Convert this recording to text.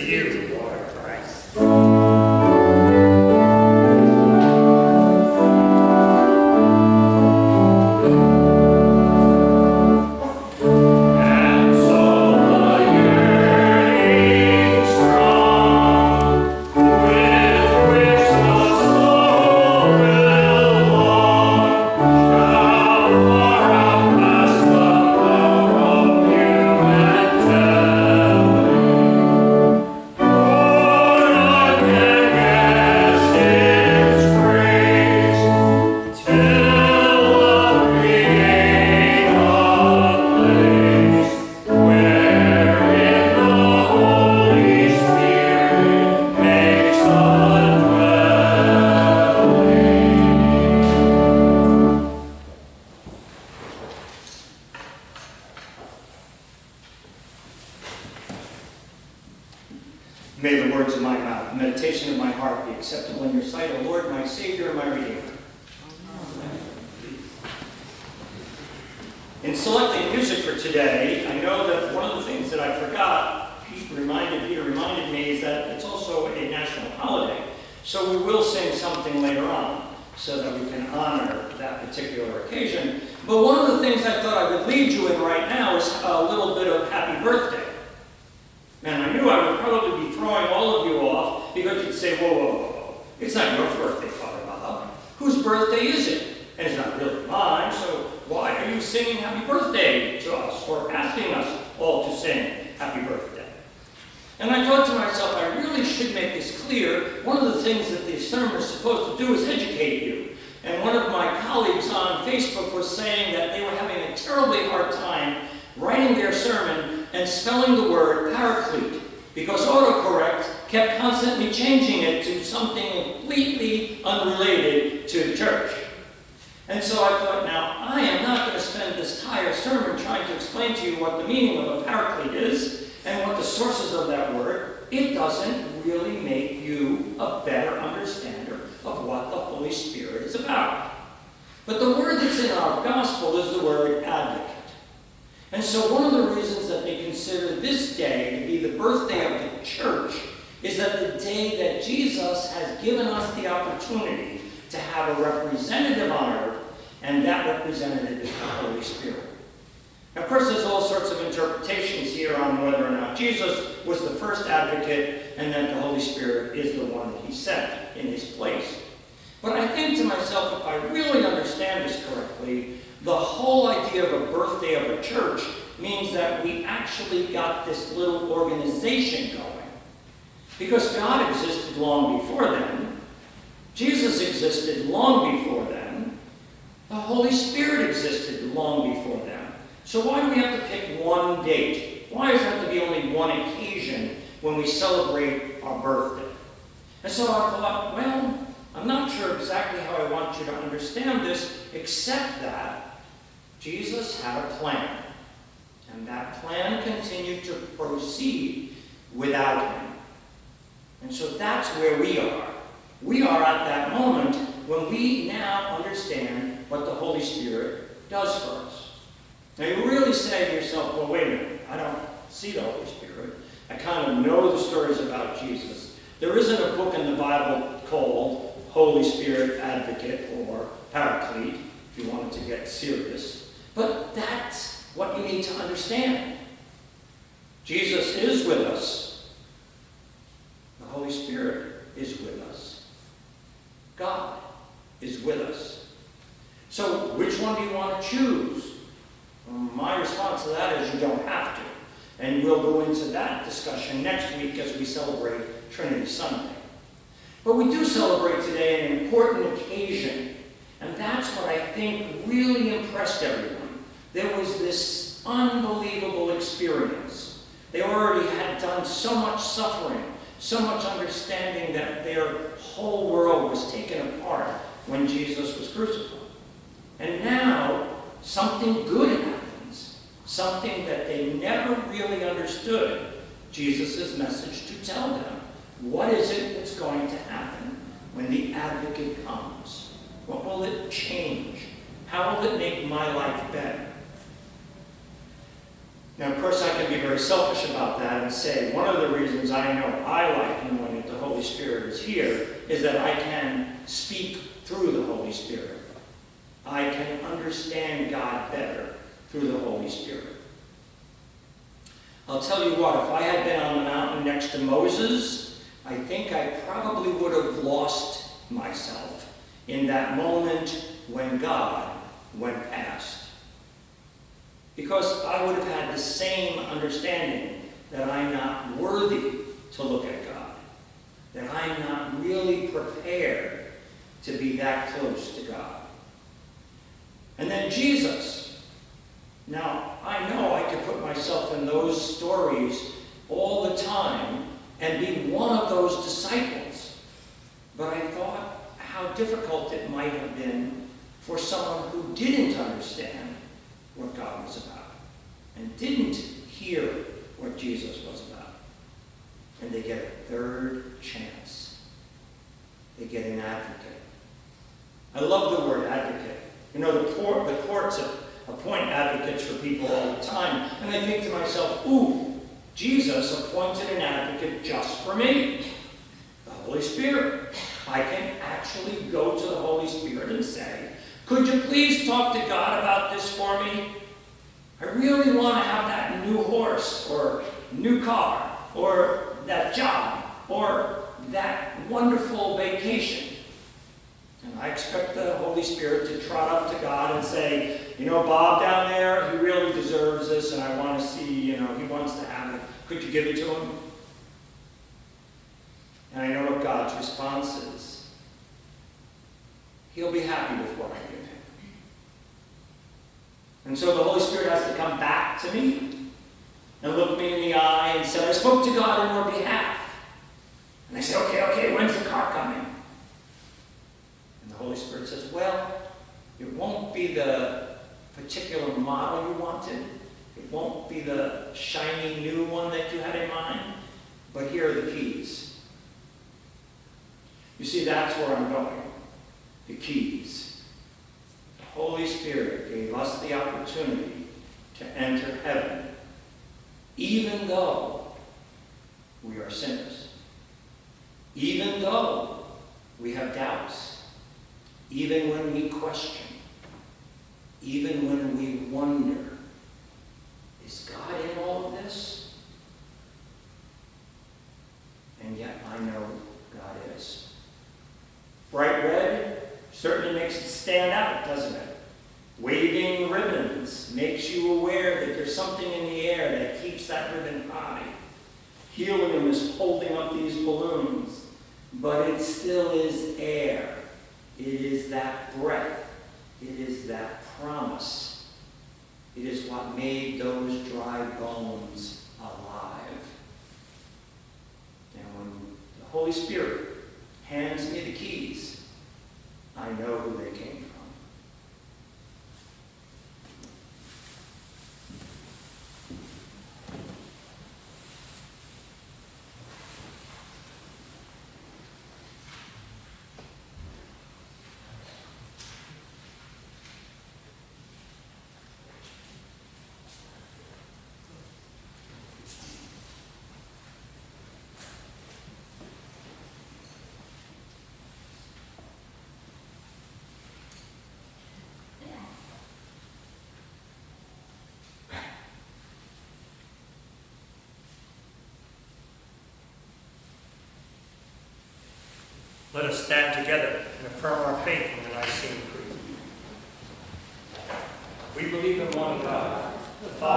you, Lord Christ. May the words of my mouth, the meditation of my heart be acceptable in your sight, O Lord, my Savior and my Redeemer. Amen. In selecting music for today, I know that one of the things that I forgot, Peter reminded me, is that it's also a national holiday. So we will sing something later on so that we can honor that particular occasion. But one of the things I thought I would lead you in right now is a little bit of happy birthday. And I knew I would probably be throwing all of you off because you'd say, whoa, whoa, whoa. It's not your birthday, Father Bob. Whose birthday is it? And it's not really mine, so why are you singing happy birthday to us or asking us all to sing happy birthday? And I thought to myself, I really should make this clear. One of the things that the sermon is supposed to do is educate you. And one of my colleagues on Facebook was saying that they were having a terribly hard time writing their sermon and spelling the word paraclete, because autocorrect kept constantly changing it to something completely unrelated to church. And so I thought, now, I am not going to spend this entire sermon trying to explain to you what the meaning of a paraclete is and what the sources of that word. It doesn't really make you a better understander of what the Holy Spirit is about. But the word that's in our gospel is the word advocate. And so one of the reasons that they consider this day to be the birthday of the church is that the day that Jesus has given us the opportunity to have a representative on earth, and that representative is the Holy Spirit. Of course, there's all sorts of interpretations here on whether or not Jesus was the first advocate and that the Holy Spirit is the one that he sent in his place. But I think to myself, if I really understand this correctly, the whole idea of a birthday of a church means that we actually got this little organization going. Because God existed long before then, Jesus existed long before then, the Holy Spirit existed long before then. So why do we have to pick one date? Why does it have to be only one occasion when we celebrate our birthday? And so I thought, well, I'm not sure exactly how I want you to understand this, except that Jesus had a plan, and that plan continued to proceed without him. And so that's where we are. We are at that moment when we now understand what the Holy Spirit does for us. Now you really say to yourself, well, wait a minute, I don't see the Holy Spirit. I kind of know the stories about Jesus. There isn't a book in the Bible called Holy Spirit Advocate or Paraclete, if you wanted to get serious. But that's what you need to understand. Jesus is with us. The Holy Spirit is with us. God is with us. So which one do you want to choose? My response to that is you don't have to. And we'll go into that discussion next week as we celebrate Trinity Sunday. But we do celebrate today an important occasion. And that's what I think really impressed everyone. There was this unbelievable experience. They already had done so much suffering, so much understanding that their whole world was taken apart when Jesus was crucified. And now, something good happens, something that they never really understood Jesus' message to tell them. What is it that's going to happen when the advocate comes? What will it change? How will it make my life better? Now, of course, I can be very selfish about that and say one of the reasons I know I like knowing that the Holy Spirit is here is that I can speak through the Holy Spirit. I can understand God better through the Holy Spirit. I'll tell you what, if I had been on the mountain next to Moses, I think I probably would have lost myself in that moment when God went past. Because I would have had the same understanding that I'm not worthy to look at God, that I'm not really prepared to be that close to God. And then Jesus. Now, I know I could put myself in those stories all the time and be one of those disciples. But I thought how difficult it might have been for someone who didn't understand what God was about and didn't hear what Jesus was about. And they get a third chance. They get an advocate. I love the word advocate. You know, the courts appoint advocates for people all the time. And I think to myself, ooh, Jesus appointed an advocate just for me. The Holy Spirit. I can actually go to the Holy Spirit and say, could you please talk to God about this for me? I really want to have that new horse or new car or that job or that wonderful vacation. And I expect the Holy Spirit to trot up to God and say, you know, Bob down there, he really deserves this and I want to see, you know, he wants to have it. Could you give it to him? And I know what God's response is. He'll be happy with what I give him. And so the Holy Spirit has to come back to me and look me in the eye and say, I spoke to God on your behalf. And I say, okay, when's the car coming? And the Holy Spirit says, well, it won't be the particular model you wanted. It won't be the shiny new one that you had in mind. But here are the keys. You see, that's where I'm going. The keys. The Holy Spirit gave us the opportunity to enter heaven, even though we are sinners. Even though we have doubts. Even when we question. Even when we wonder, is God in all of this? And yet I know God is. Bright red certainly makes it stand out, doesn't it? Waving ribbons makes you aware that there's something in the air that keeps that ribbon high. Helium is holding up these balloons, but it still is air. It is that breath. It is that promise. It is what made those dry bones alive. And when the Holy Spirit hands me the keys, I know who they came from. Let us stand together and affirm our faith in the Nicene Creed. We believe in one God, the Father,